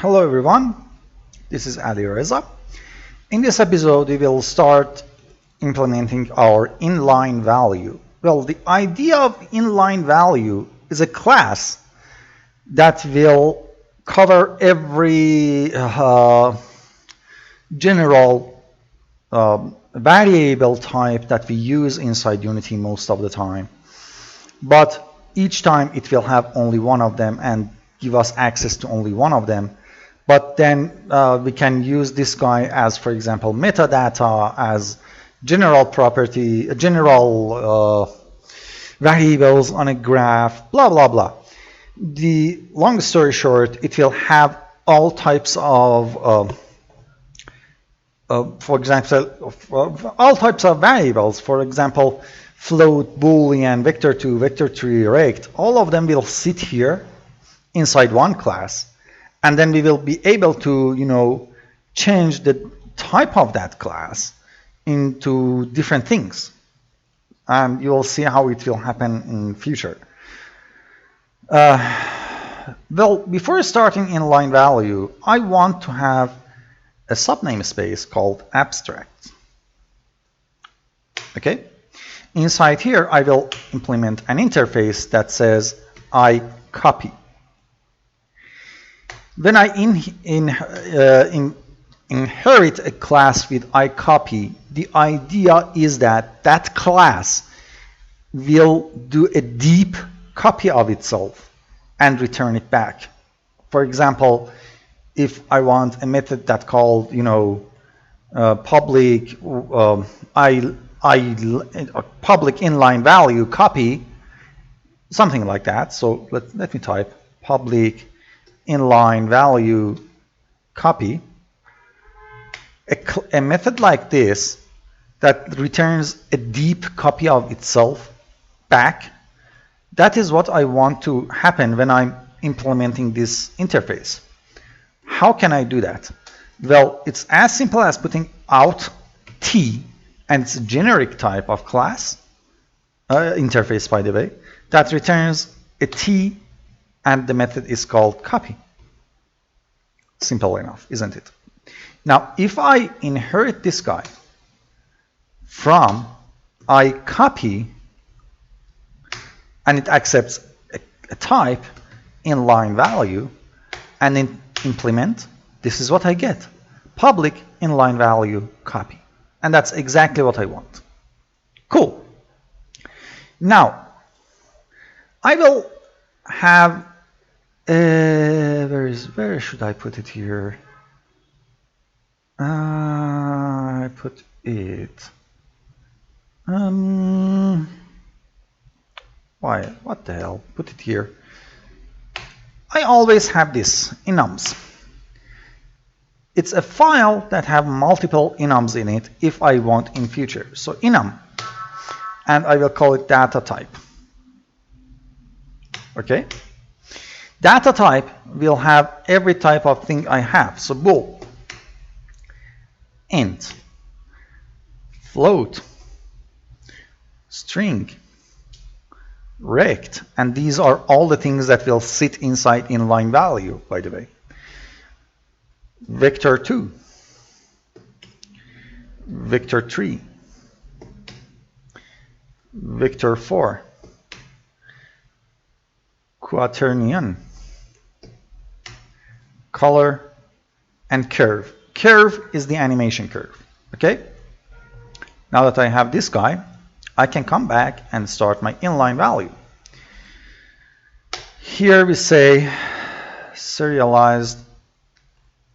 Hello everyone, this is Ali Reza. In this episode we will start implementing our inline value. Well, the idea of inline value is a class that will cover every general variable type that we use inside Unity most of the time. But each time it will have only one of them and give us access to only one of them. But then we can use this guy as, for example, metadata, as general property, general variables on a graph, blah, blah, blah. The long story short, it will have all types of, for example, all types of variables. For example, float, boolean, vector2, vector3, rect. All of them will sit here inside one class. And then we will be able to, change the type of that class into different things. And you will see how it will happen in future. Well, before starting inline value, I want to have a subnamespace called abstract. Okay? Inside here, I will implement an interface that says I copy. When I inherit a class with iCopy, the idea is that that class will do a deep copy of itself and return it back. For example, if I want a method that called, public public inline value copy, something like that. So let me type public inline value copy. A method like this that returns a deep copy of itself back, that is what I want to happen when I'm implementing this interface. How can I do that? Well, it's as simple as putting out t, and it's a generic type of class, interface by the way, that returns a t, and the method is called copy. Simple enough, isn't it? Now, if I inherit this guy from iCopy, and it accepts a type inline value, and then implement, this is what I get. Public inline value copy. And that's exactly what I want. Cool. Now, I will have where should I put it here? I put it. Why? What the hell? Put it here. I always have this enums. It's a file that have multiple enums in it if I want in future. So enum, and I will call it data type. Okay. Data type will have every type of thing I have. So bool, int, float, string, rect, and these are all the things that will sit inside inline value, by the way. Vector2, vector3, vector4, quaternion, color, and curve. Curve is the animation curve. Okay? Now that I have this guy, I can come back and start my inline value. Here we say serialized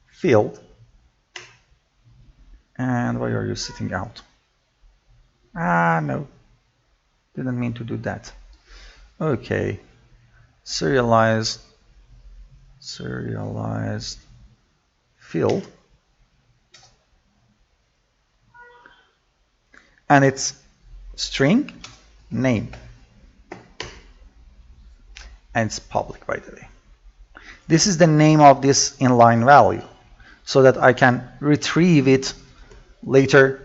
field. And why are you sitting out? No. Didn't mean to do that. Okay. Serialized field, and it's string name, and it's public, by the way. This is the name of this inline value, so that I can retrieve it later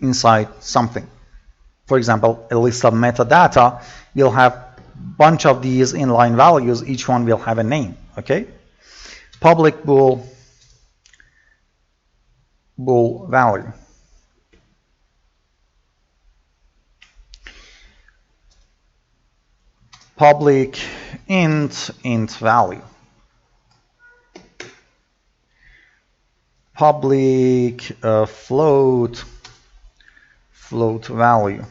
inside something. For example, a list of metadata will have bunch of these inline values, each one will have a name. Okay, public bool value. Public int value. Public float value.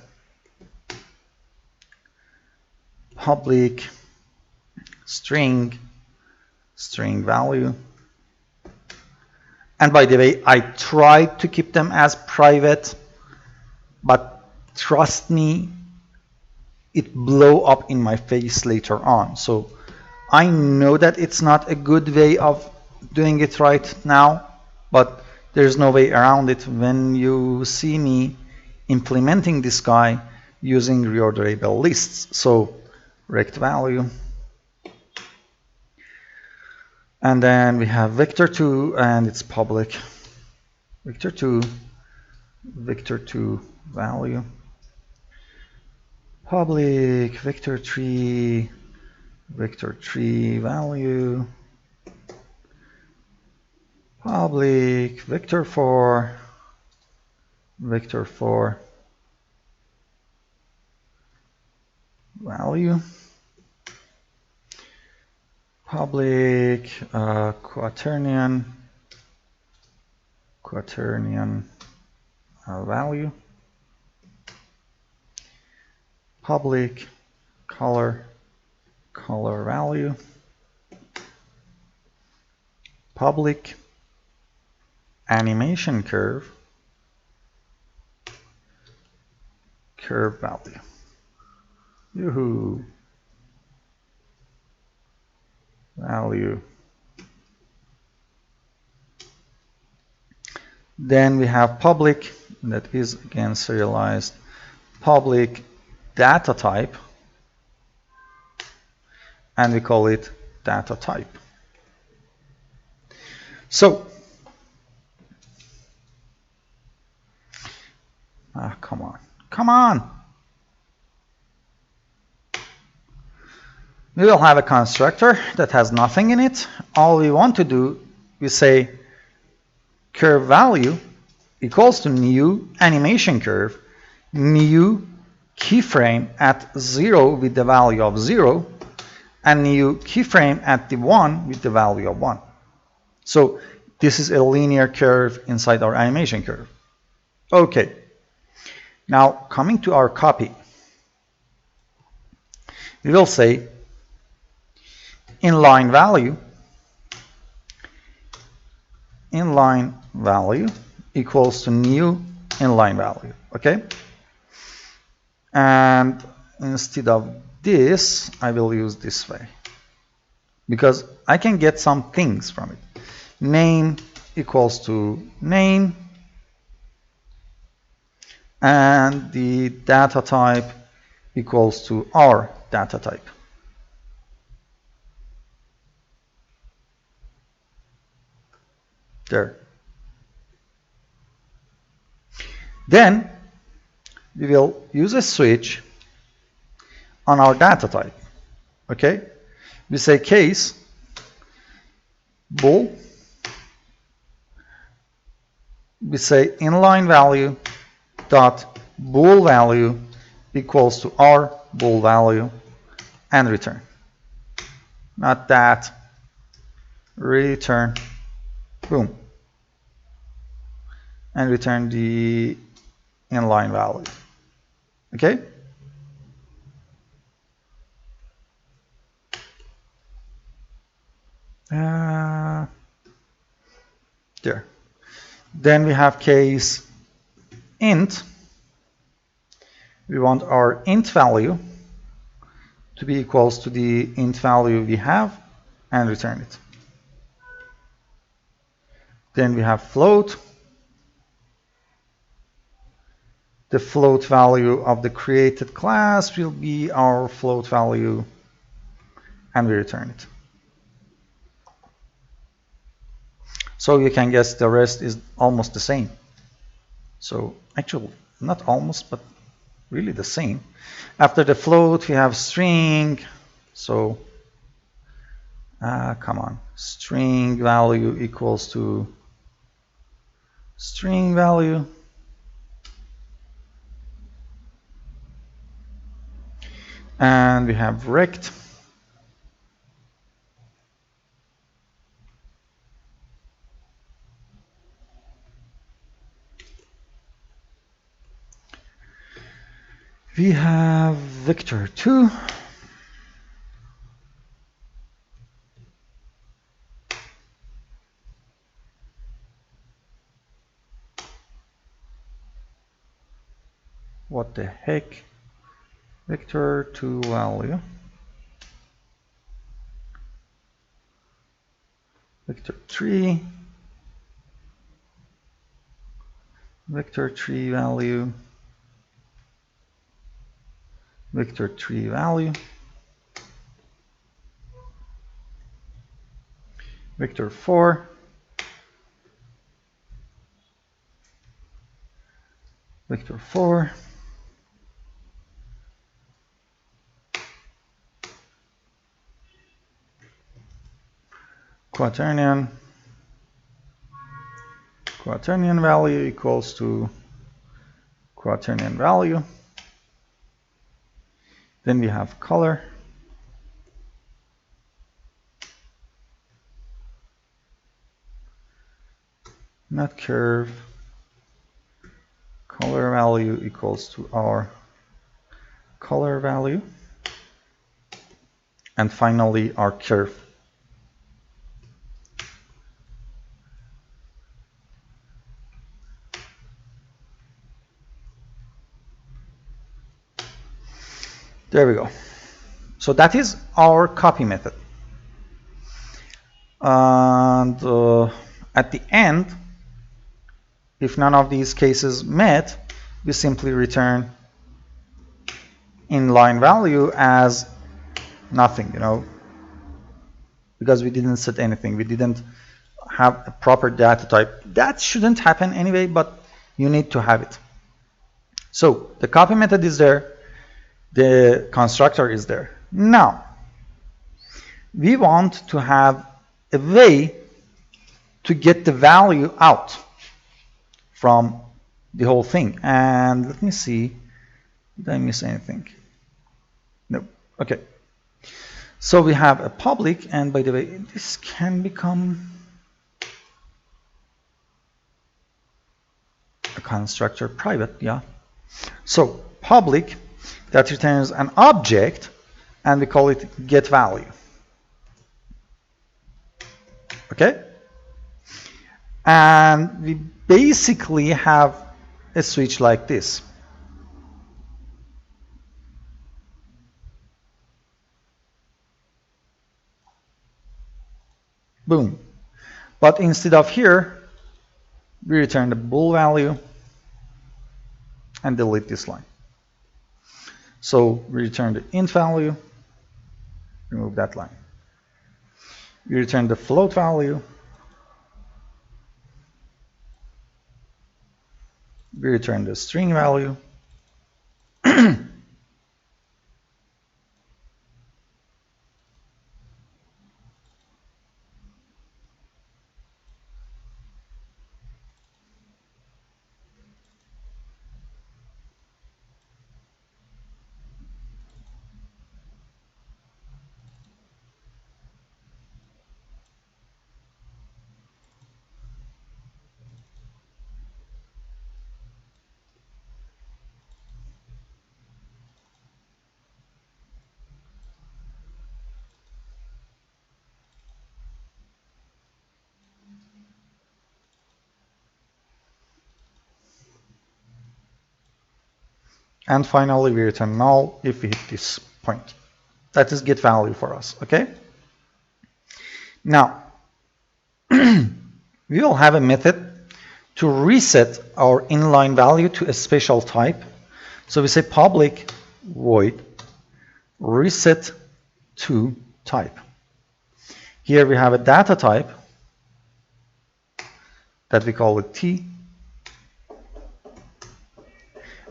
Public string value. And by the way, I tried to keep them as private, but trust me, it blow up in my face later on. So I know that it's not a good way of doing it right now, but there's no way around it when you see me implementing this guy using reorderable lists. So rect value. And then we have vector2, and it's public. Vector2 value. Public vector3 value. Public vector4 value. Public quaternion value. Public color value. Public animation curve value. Yoo-hoo. Value. Then we have public, that is again serialized, public data type, and we call it data type. So, come on. We will have a constructor that has nothing in it. All we want to do, we say curve value equals to new animation curve, new keyframe at 0 with the value of 0, and new keyframe at the 1 with the value of 1. So this is a linear curve inside our animation curve. Okay. Now coming to our copy, we will say inline value equals to new inline value. Okay. And instead of this, I will use this way, because I can get some things from it. Name equals to name, and the data type equals to our data type. There. Then we will use a switch on our data type. Okay, we say case bool, we say inline value dot bool value equals to our bool value, and return. Not that, return, boom, and return the inline value. Okay. There. Then we have case int. We want our int value to be equals to the int value we have, and return it. Then we have float. The float value of the created class will be our float value, and we return it. So you can guess the rest is almost the same. So actually, not almost, but really the same. After the float, we have string. So Come on, string value equals to string value. And we have rect. We have vector2. What the heck? Vector2 value. Vector3. Vector3 value. Vector3 value. Vector4. Vector4. Quaternion. Quaternion value equals to quaternion value. Then we have color. Not curve. Color value equals to our color value. And finally, our curve. There we go. So that is our copy method. And at the end, if none of these cases met, we simply return inline value as nothing, because we didn't set anything. We didn't have a proper data type. That shouldn't happen anyway, but you need to have it. So the copy method is there. The constructor is there. Now, we want to have a way to get the value out from the whole thing. And let me see, did I miss anything? No. Okay. So we have a public, and by the way, this can become a constructor private, yeah. So public that returns an object, and we call it get value. Okay? And we basically have a switch like this. Boom. But instead of here, we return the bool value and delete this line. So we return the int value, remove that line. We return the float value. We return the string value. And finally, we return null if we hit this point. That is get value for us, okay? Now, we will have a method to reset our inline value to a special type. So we say public void reset to type. Here we have a data type that we call it T.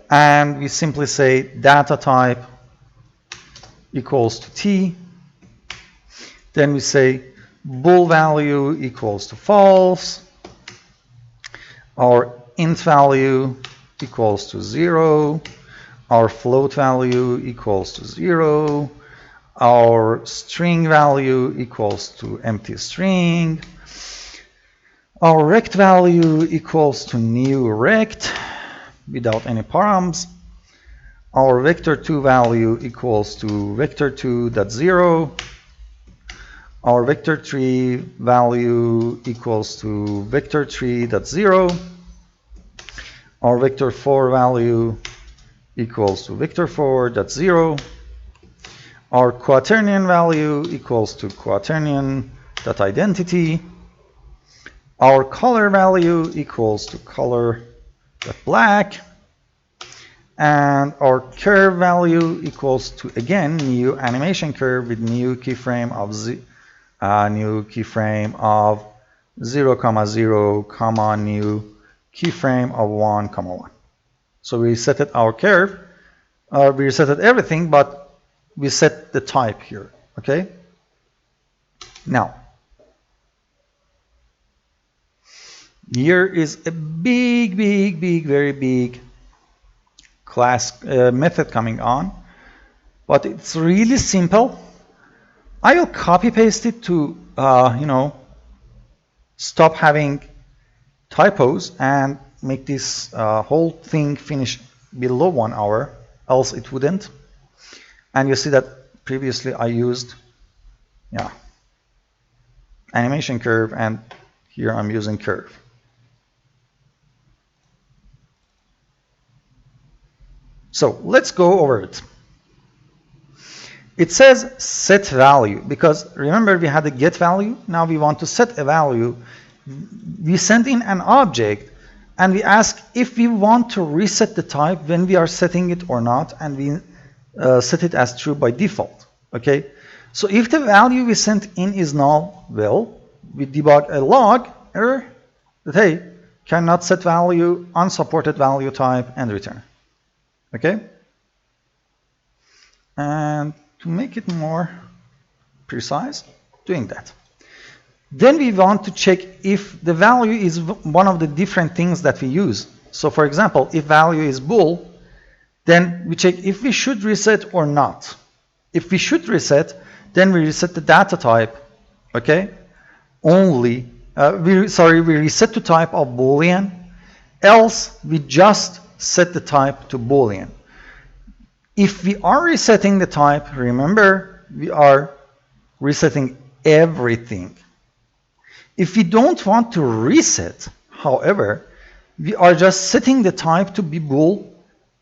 And we simply say data type equals to T. Then we say bool value equals to false. Our int value equals to 0. Our float value equals to 0. Our string value equals to empty string. Our rect value equals to new rect without any params. Our vector2 value equals to vector2.0. Our vector3 value equals to vector3.0. Our vector4 value equals to vector4.0. Our quaternion value equals to quaternion.identity. Our color value equals to color.black. And our curve value equals to, again, new animation curve with new keyframe of 0, 0, new keyframe of 1, 1. So we resetted our curve. We resetted everything, but we set the type here. Okay. Now, here is a big, very big class method coming on, but it's really simple. I will copy paste it to stop having typos and make this whole thing finish below 1 hour, else it wouldn't. And you see that previously I used animation curve, and here I'm using curve. So let's go over it. It says set value, because remember we had a get value. Now we want to set a value. We send in an object and we ask if we want to reset the type when we are setting it or not, and we set it as true by default. Okay. So if the value we sent in is null, well, we debug a log error that, hey, cannot set value, unsupported value type, and return. Okay. And to make it more precise, doing that. Then we want to check if the value is one of the different things that we use. So for example, if value is bool, then we check if we should reset or not. If we should reset, then we reset the data type. Okay. Only, we reset to type of Boolean, else we just set the type to Boolean. If we are resetting the type, remember, we are resetting everything. If we don't want to reset, however, we are just setting the type to be bool,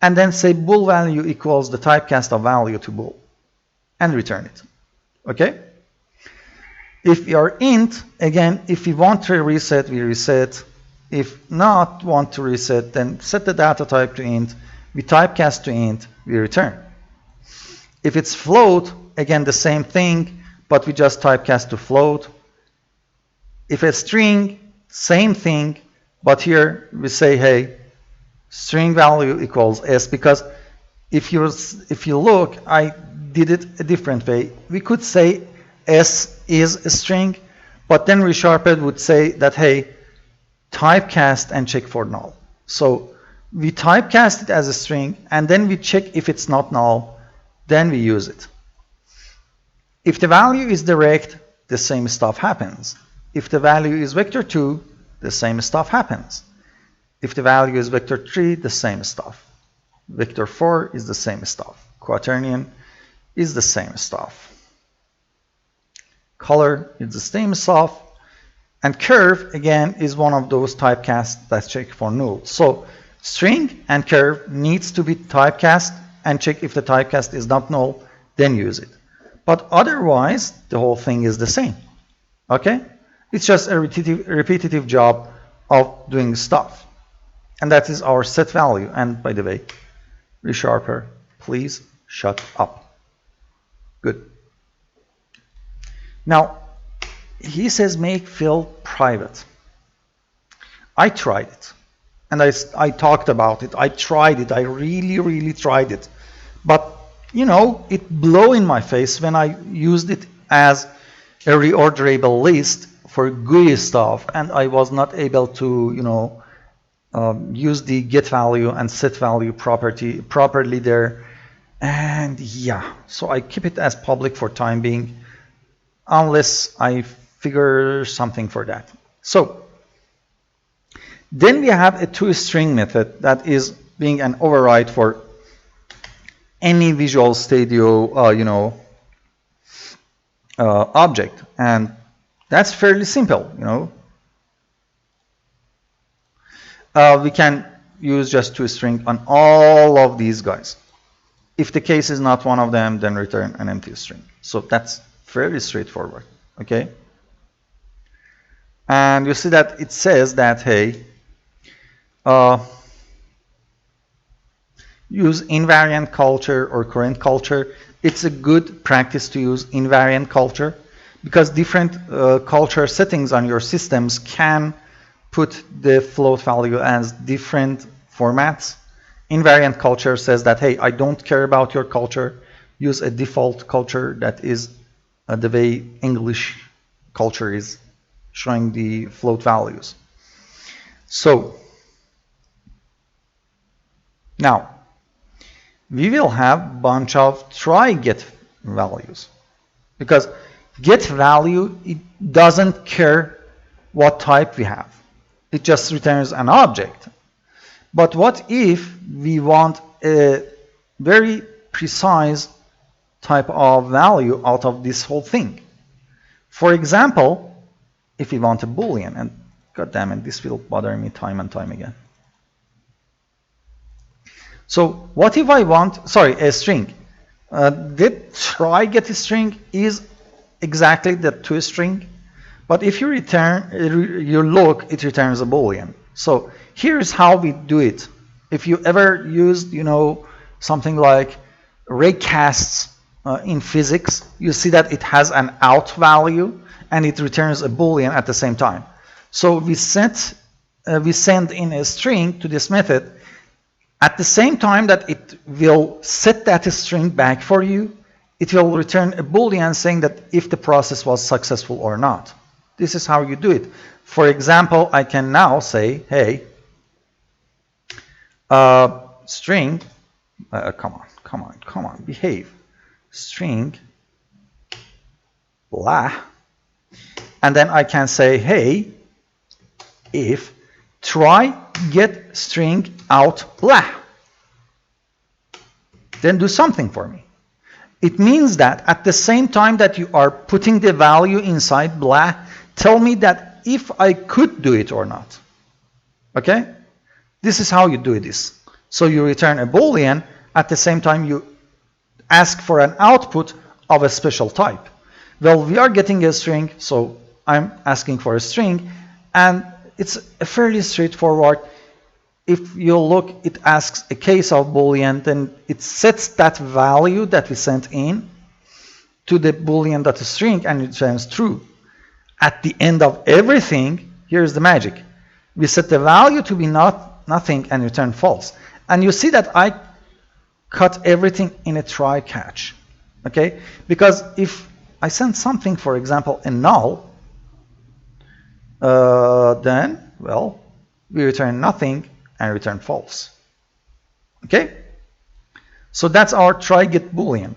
and then say bool value equals the typecast of value to bool, and return it. Okay? If we are int, again, if we want to reset, we reset. If not want to reset, then set the data type to int, we typecast to int, we return. If it's float, again the same thing, but we just typecast to float. If it's string, same thing, but here we say, hey, string value equals s, because if you look, I did it a different way. We could say s is a string, but then resharped would say that, hey, typecast and check for null. So we typecast it as a string, and then we check if it's not null, then we use it. If the value is direct, the same stuff happens. If the value is vector2, the same stuff happens. If the value is vector3, the same stuff. Vector4 is the same stuff. Quaternion is the same stuff. Color is the same stuff. And curve, again, is one of those typecasts that check for null. So string and curve needs to be typecast and check if the typecast is not null, then use it. But otherwise, the whole thing is the same. Okay? It's just a repetitive job of doing stuff. And that is our set value. And by the way, resharper, please shut up. Good. Now, he says make fill private. I tried it. And I talked about it. I tried it. I really tried it. But, you know, it blew in my face when I used it as a reorderable list for GUI stuff, and I was not able to, use the get value and set value properly there. And yeah, so I keep it as public for time being, unless I figure something for that. So then we have a toString method that is being an override for any Visual Studio, object, and that's fairly simple. We can use just toString on all of these guys. If the case is not one of them, then return an empty string. So that's fairly straightforward. Okay. And you see that it says that, hey, use invariant culture or current culture. It's a good practice to use invariant culture because different culture settings on your systems can put the float value as different formats. Invariant culture says that, hey, I don't care about your culture. Use a default culture that is the way English culture is showing the float values. So now we will have a bunch of try get values because get value, it doesn't care what type we have. It just returns an object. But what if we want a very precise type of value out of this whole thing? For example, if we want a Boolean, and god damn it, this will bother me time and time again. So what if I want, a string? The try get string is exactly the toString, but if you look, it returns a Boolean. So here's how we do it. If you ever used, something like raycasts in physics, you see that it has an out value and it returns a Boolean at the same time. So we send in a string to this method. At the same time that it will set that string back for you, it will return a Boolean saying that if the process was successful or not. This is how you do it. For example, I can now say, hey, string, come on, behave. String, blah. And then I can say, hey, if try get string out blah, then do something for me. It means that at the same time that you are putting the value inside blah, tell me that if I could do it or not. Okay? This is how you do this. So you return a Boolean, at the same time you ask for an output of a special type. Well, we are getting a string, so I'm asking for a string, and it's a fairly straightforward. If you look, it asks a case of Boolean, then it sets that value that we sent in to the Boolean.string and it returns true. At the end of everything, here's the magic. We set the value to be nothing and return false. And you see that I cut everything in a try catch. Okay? Because if I send something, for example, a null, then, well, we return nothing and return false. Okay? So that's our try get Boolean.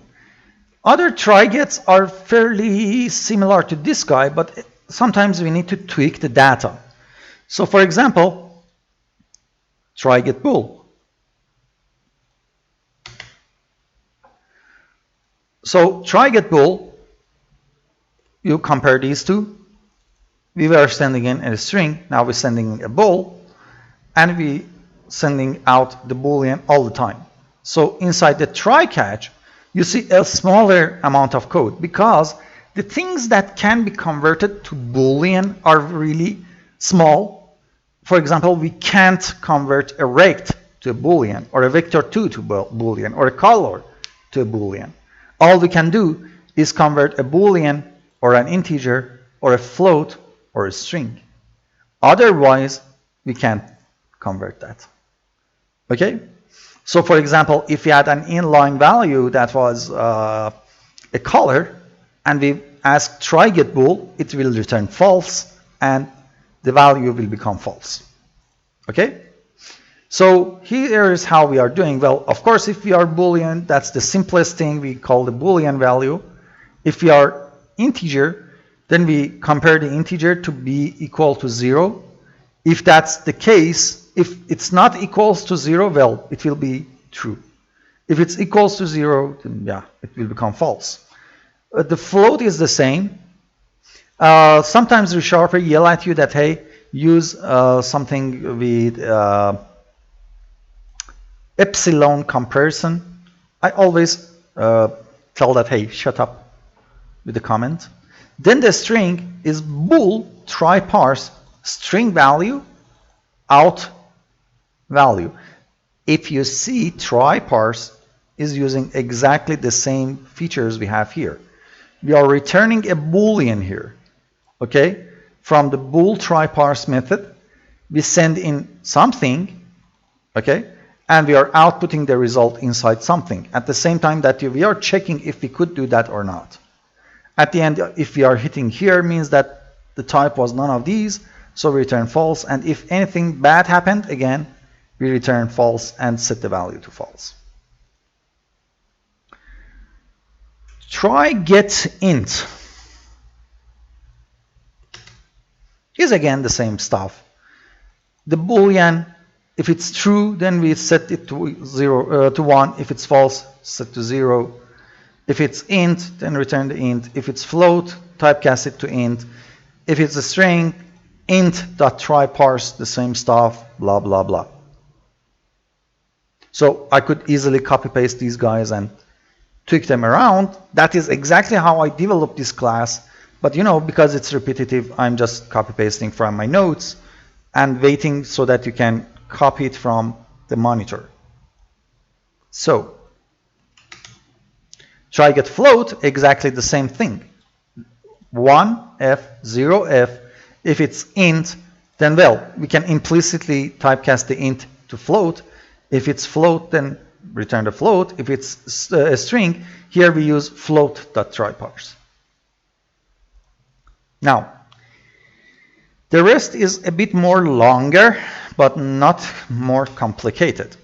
Other try gets are fairly similar to this guy, but sometimes we need to tweak the data. So for example, try get bool. So try get bool, you compare these two. We were sending in a string, now we're sending in a bool, and we sending out the Boolean all the time. So inside the try catch, you see a smaller amount of code because the things that can be converted to Boolean are really small. For example, we can't convert a rect to a Boolean or a vector2 to Boolean or a color to a Boolean. All we can do is convert a Boolean or an integer or a float or a string. Otherwise, we can't convert that. Okay? So for example, if we had an inline value that was a color and we ask try get bool, it will return false and the value will become false. Okay? So here is how we are doing. Well, of course, if we are Boolean, that's the simplest thing. We call the Boolean value. If we are integer, then we compare the integer to be equal to 0. If that's the case, if it's not equals to 0, well, it will be true. If it's equals to 0, then yeah, it will become false. The float is the same. Sometimes ReSharper yell at you that, hey, use something with epsilon comparison. I always tell that, hey, shut up with the comment. Then the string is bool try parse string value out value. If you see, try parse is using exactly the same features we have here. We are returning a Boolean here. Okay? From the bool try parse method, we send in something. Okay? And we are outputting the result inside something. At the same time that we are checking if we could do that or not. At the end, if we are hitting here, means that the type was none of these, so we return false. And if anything bad happened, again, we return false and set the value to false. Try get int is again the same stuff. The Boolean, if it's true, then we set it to 0 to 1. If it's false, set to 0. If it's int, then return the int. If it's float, typecast it to int. If it's a string, int.try parse, the same stuff, blah, blah, blah. So I could easily copy paste these guys and tweak them around. That is exactly how I developed this class. But you know, because it's repetitive, I'm just copy pasting from my notes and waiting so that you can copy it from the monitor. So try get float, exactly the same thing. 1f, 0f. If it's int, then well, we can implicitly typecast the int to float. If it's float, then return the float. If it's a string, here we use float.tryparse. Now, the rest is a bit more longer, but not more complicated.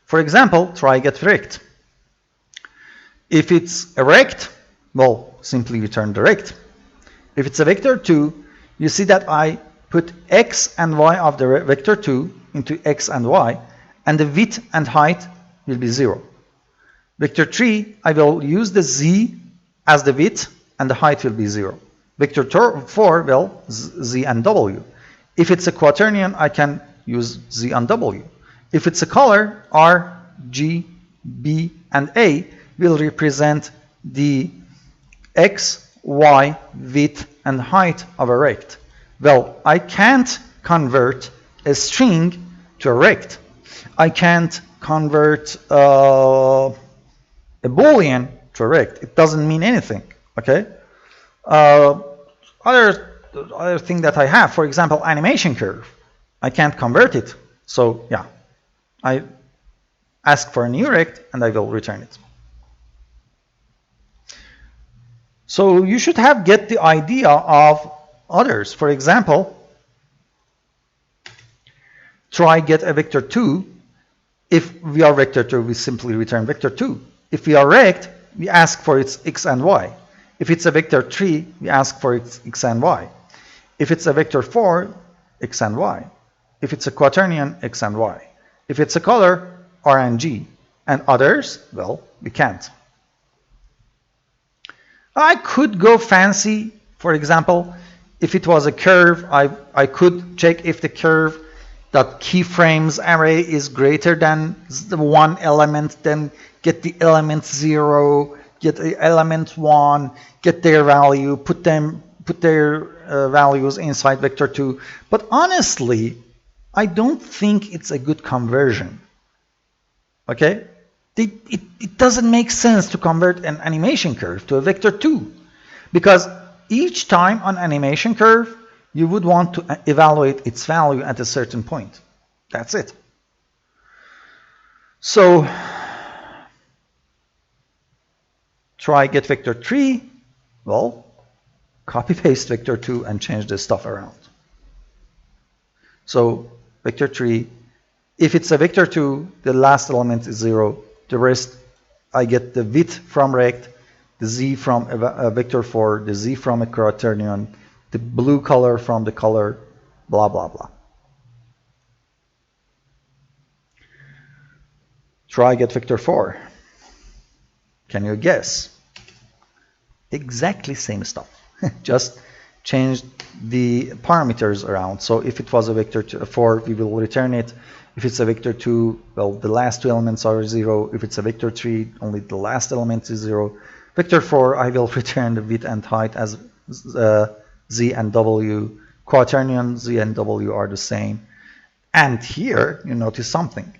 For example, try get rect. If it's a rect, well, simply return the rect. If it's a vector 2, you see that I put x and y of the vector 2 into x and y, and the width and height will be 0. Vector 3, I will use the z as the width, and the height will be 0. Vector 4, well, z and w. If it's a quaternion, I can use z and w. If it's a color, r, g, b, and a will represent the x, y, width, and height of a rect. Well, I can't convert a string to a rect. I can't convert a Boolean to a rect. It doesn't mean anything. Okay. Other thing that I have, for example, animation curve. I can't convert it. So yeah, I ask for a new rect and I will return it. So you should get the idea of others. For example, try get a vector 2. If we are vector 2, we simply return vector 2. If we are rect, we ask for its x and y. If it's a vector 3, we ask for its x and y. If it's a vector 4, x and y. If it's a quaternion, x and y. If it's a color, r and g. And others, well, we can't. I could go fancy. For example, if it was a curve, I could check if the curve that keyframes array is greater than the one element, then get the element 0, get the element 1, get their value, put their values inside vector 2. But honestly, I don't think it's a good conversion. Okay? It doesn't make sense to convert an animation curve to a vector 2, because each time on animation curve, you would want to evaluate its value at a certain point. That's it. So try get vector 3. Well, copy paste vector 2 and change this stuff around. So vector 3, if it's a vector 2, the last element is 0. The rest, I get the width from rect, the z from a vector 4, the z from a quaternion, the blue color from the color, blah, blah, blah. Try get vector 4. Can you guess? Exactly same stuff. Just change the parameters around. So if it was a vector 4, we will return it. If it's a vector 2, well, the last two elements are 0. If it's a vector 3, only the last element is 0. Vector 4, I will return the width and height as z and w. Quaternion, z and w are the same. And here, you notice something.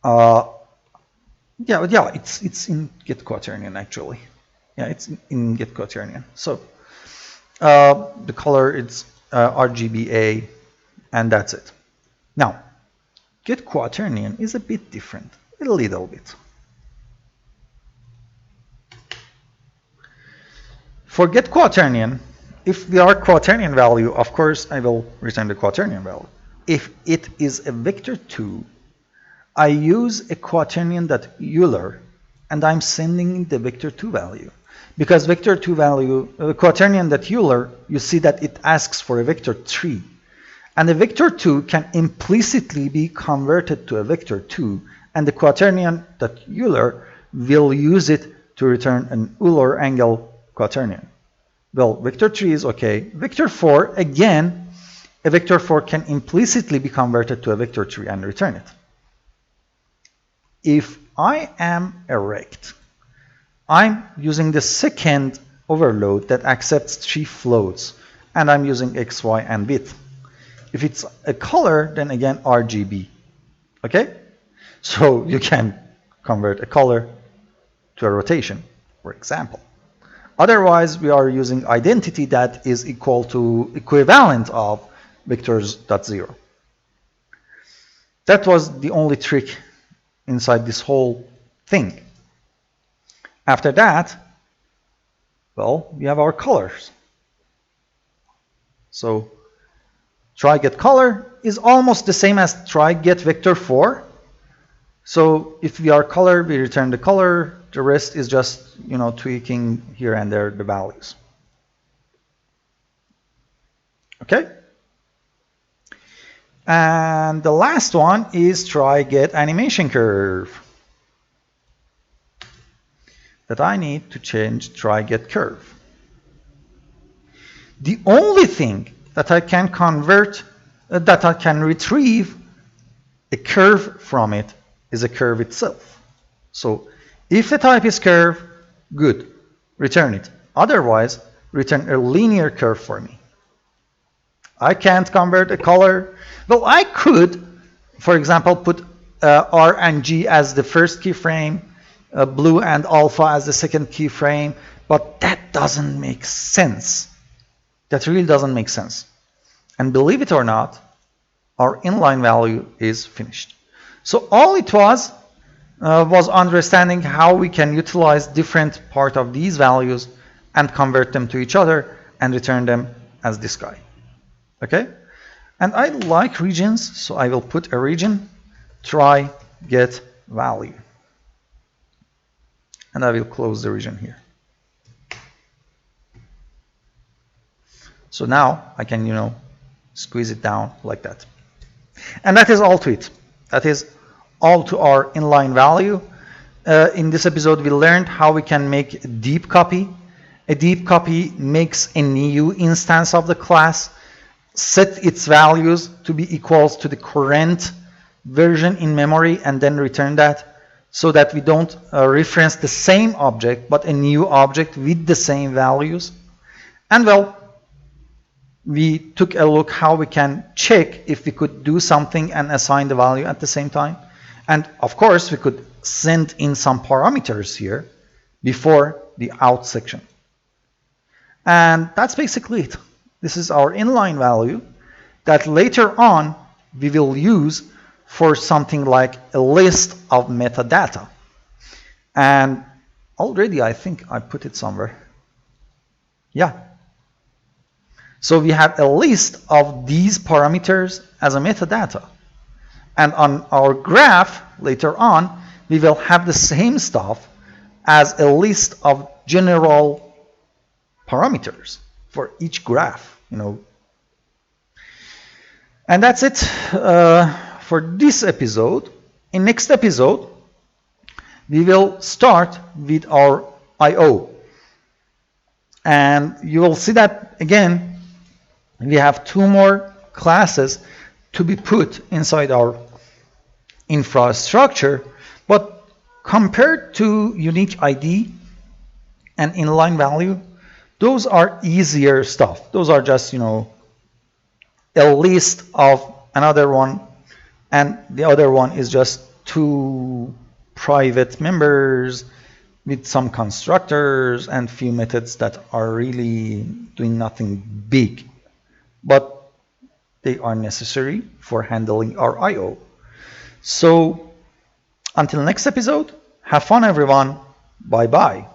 Yeah, it's in get quaternion actually. Yeah, it's in get quaternion. So the color is RGBA, and that's it. Now, get quaternion is a bit different, a little bit. For get quaternion, if we are quaternion value, of course, I will return the quaternion value. If it is a vector 2, I use a quaternion.euler, and I'm sending the vector 2 value. Because vector 2 value, quaternion.euler, you see that it asks for a vector 3. And the vector 2 can implicitly be converted to a vector 2, and the quaternion.euler will use it to return an Euler angle quaternion. Well, vector 3 is okay. Vector 4, again, a vector 4 can implicitly be converted to a vector 3 and return it. If I am a rect, I'm using the second overload that accepts 3 floats, and I'm using x, y, and width. If it's a color, then again RGB. Okay? So you can convert a color to a rotation, for example. Otherwise, we are using identity that is equal to equivalent of vectors.0. That was the only trick inside this whole thing. After that, well, we have our colors. So try get color is almost the same as try get vector 4. So if we are color, we return the color. The rest is just, tweaking here and there the values. Okay? And the last one is try get animation curve. That I need to change try get curve. The only thing that I can convert, that I can retrieve a curve from it is a curve itself. So if the type is curve, good, return it. Otherwise, return a linear curve for me. I can't convert a color. Well, I could, for example, put R and G as the first keyframe, blue and alpha as the second keyframe, but that doesn't make sense. That really doesn't make sense. And believe it or not, our inline value is finished. So all it was understanding how we can utilize different part of these values and convert them to each other and return them as this guy. Okay? And I like regions, so I will put a region, try get value. And I will close the region here. So now I can, squeeze it down like that. And that is all to it. That is all to our inline value. In this episode, we learned how we can make a deep copy. A deep copy makes a new instance of the class, set its values to be equals to the current version in memory, and then return that, so that we don't reference the same object, but a new object with the same values. And well, we took a look how we can check if we could do something and assign the value at the same time. And of course, we could send in some parameters here before the out section. And that's basically it. This is our inline value that later on we will use for something like a list of metadata. And already, I think I put it somewhere. Yeah. So we have a list of these parameters as a metadata. And on our graph later on, we will have the same stuff as a list of general parameters for each graph, And that's it for this episode. In next episode, we will start with our I/O. And you will see that, again, we have 2 more classes to be put inside our infrastructure. But compared to unique ID and inline value, those are easier stuff. Those are just, a list of another one, and the other one is just 2 private members with some constructors and few methods that are really doing nothing big, but they are necessary for handling our I/O. So until next episode, have fun everyone. Bye bye.